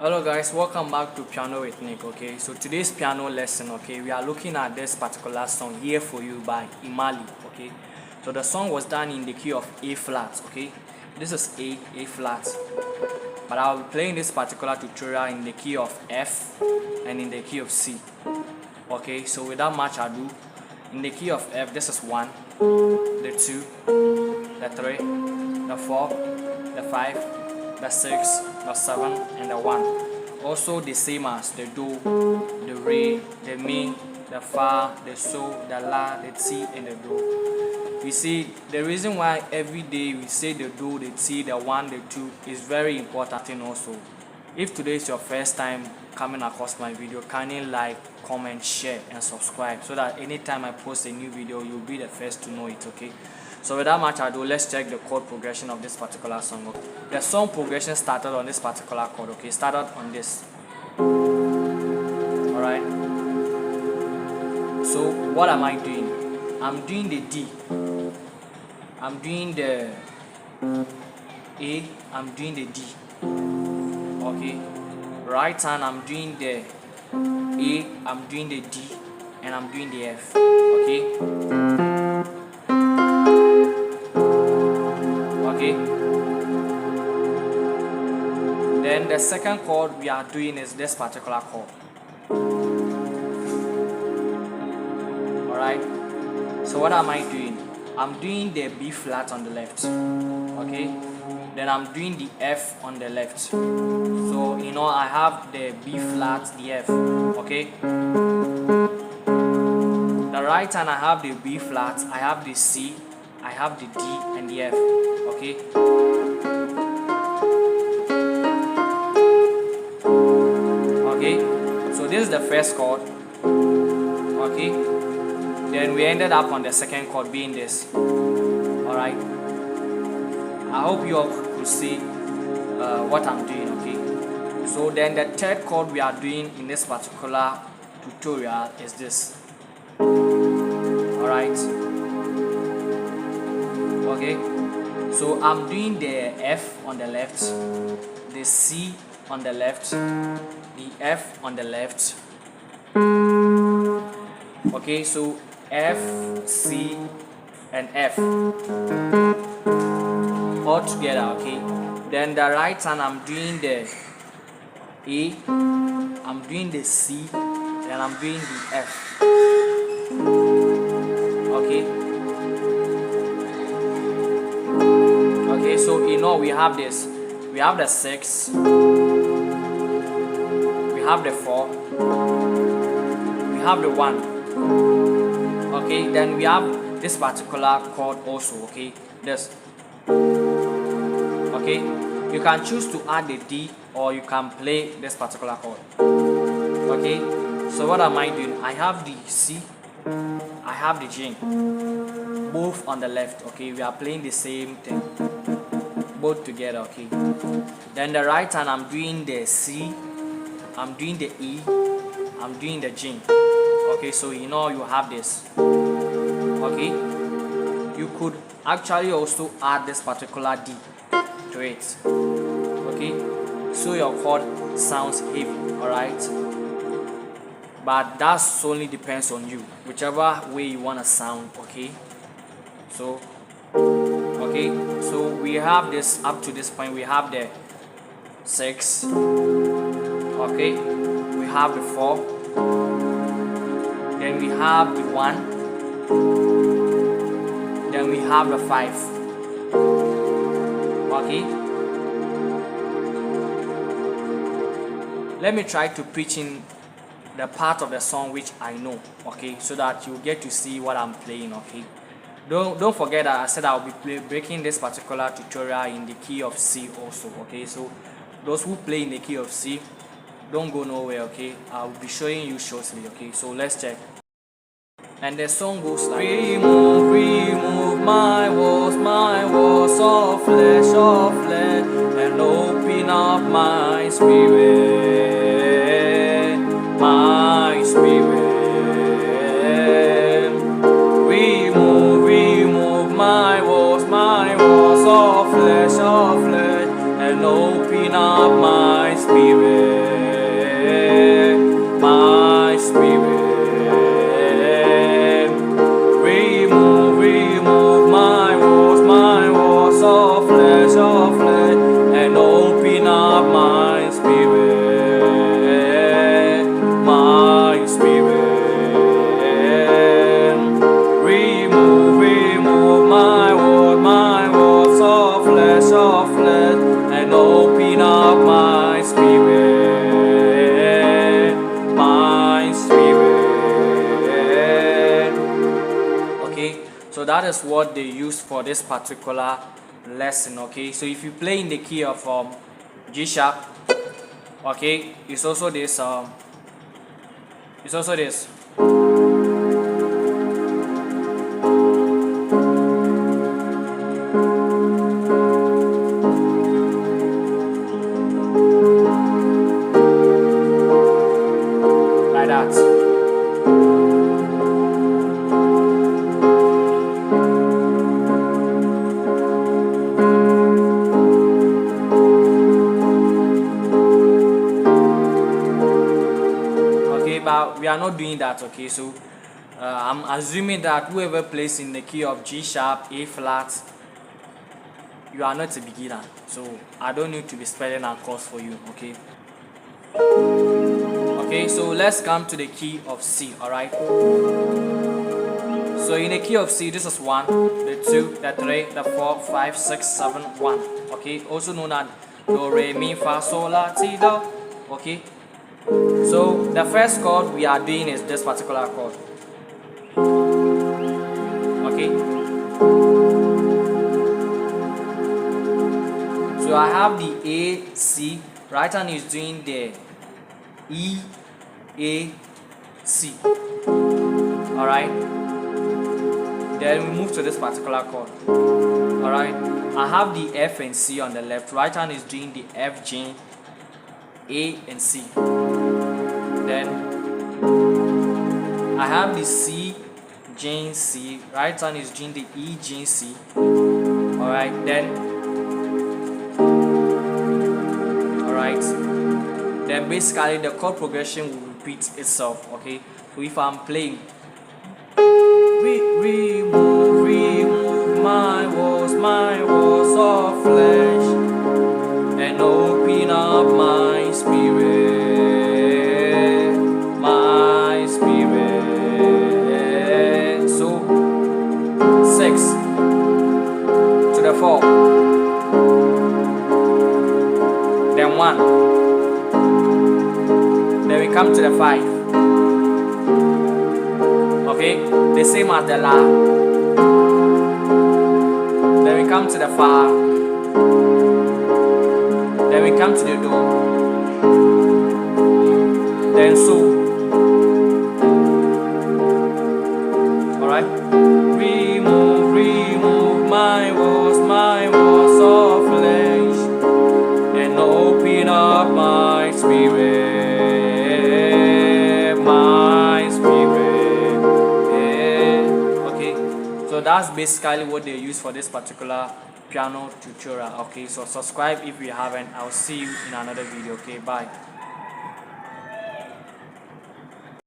Hello guys, welcome back to Piano with Nick. Okay, so today's piano lesson, okay, we are looking at this particular song Here For You by Emali. Okay, so the song was done in the key of A flat. Okay, this is A flat, but I'll be playing this particular tutorial in the key of F and in the key of C. Okay, so without much ado, in the key of F, this is 1, the 2, the 3, the 4, the 5, the 6, the 7, and the 1. Also the same as the do, the re, the mi, the fa, the so, the la, the ti, and the do. You see, the reason why every day we say the do, the ti, the 1, the 2 is very important thing also. If today is your first time coming across my video, kindly like, comment, share, and subscribe so that anytime I post a new video, you'll be the first to know it, okay? So without much ado, let's check the chord progression of this particular song. Okay? The song progression started on this particular chord, okay? Started on this. Alright? So what am I doing? I'm doing the D. I'm doing the A. I'm doing the D. Okay? Right hand, I'm doing the A. I'm doing the D. And I'm doing the F. Okay? Then the second chord we are doing is this particular chord. Alright, so what am I doing? I'm doing the B flat on the left. Okay, then I'm doing the F on the left. So I have the B flat, the F. Okay, the right hand I have the B flat, I have the C, I have the D and the F. Okay, so this is the first chord. Okay, then we ended up on the second chord being this. Alright, I hope you all could see what I'm doing. Okay, so then the third chord we are doing in this particular tutorial is this. Alright, okay, so I'm doing the F on the left, the C on the left, the F on the left. Okay, so F, C, and F all together. Okay, then the right hand I'm doing the A, I'm doing the C, and I'm doing the F. Okay, okay, so we have this. We have the 6, we have the 4, we have the 1. Okay, then we have this particular chord also. Okay, this. Okay, you can choose to add the D or you can play this particular chord. Okay, so what am I doing? I have the C, I have the G, both on the left. Okay, we are playing the same thing, both together. Okay, then the right hand I'm doing the C, I'm doing the E, I'm doing the G. Okay, so you have this. Okay, you could actually also add this particular D to it. Okay, so your chord sounds heavy. Alright, but that solely depends on you, whichever way you want to sound. Okay, so we have this. Up to this point we have the 6. Okay, we have the 4, then we have the 1, then we have the 5. Okay, let me try to pitch in the part of the song which I know. Okay, so that you get to see what I'm playing. Okay, don't forget that I said I'll be breaking this particular tutorial in the key of C also. Okay, so those who play in the key of C, don't go nowhere. Okay, I'll be showing you shortly. Okay, so let's check. And the song goes like, remove my walls of flesh, and open up my spirit, remove my walls of flesh, and open open up my spirit, my spirit. Remove my walls of flesh, and open up my spirit, my spirit. Remove my walls of flesh, and open up my spirit, my spirit. Okay, so that is what they use for this particular lesson. Okay, so if you play in the key of G sharp, okay, it's also this like that. But we are not doing that. Okay, so I'm assuming that whoever plays in the key of G sharp, A flat, you are not a beginner, so I don't need to be spelling and chords for you. Okay, so let's come to the key of C. All right, so in the key of C, this is 1, the 2, the 3, the 4, 5, 6, 7, 1. Okay, also known as do, re, mi, fa, sol, la, ti, do. Okay, so the first chord we are doing is this particular chord. Okay, so I have the A, C, right hand is doing the E, A, C. Alright, then we move to this particular chord. Alright, I have the F and C on the left, right hand is doing the F, G, A and C. Then I have the C, G, C, right hand is doing the E, G, C. Alright, then basically the chord progression will repeat itself. Okay, so if I'm playing, remove my walls of flesh, and open up my spirit, my spirit. So 6 to the 4, then 1, then we come to the 5. Okay, the same as the La. Then we come to the Fa. Then we come to the Do. Then So. Alright. Remove my walls of flesh, and open up my spirit, my spirit. Okay, so that's basically what they use for this particular piano tutorial. Okay, so subscribe if you haven't. I'll see you in another video. Okay, bye.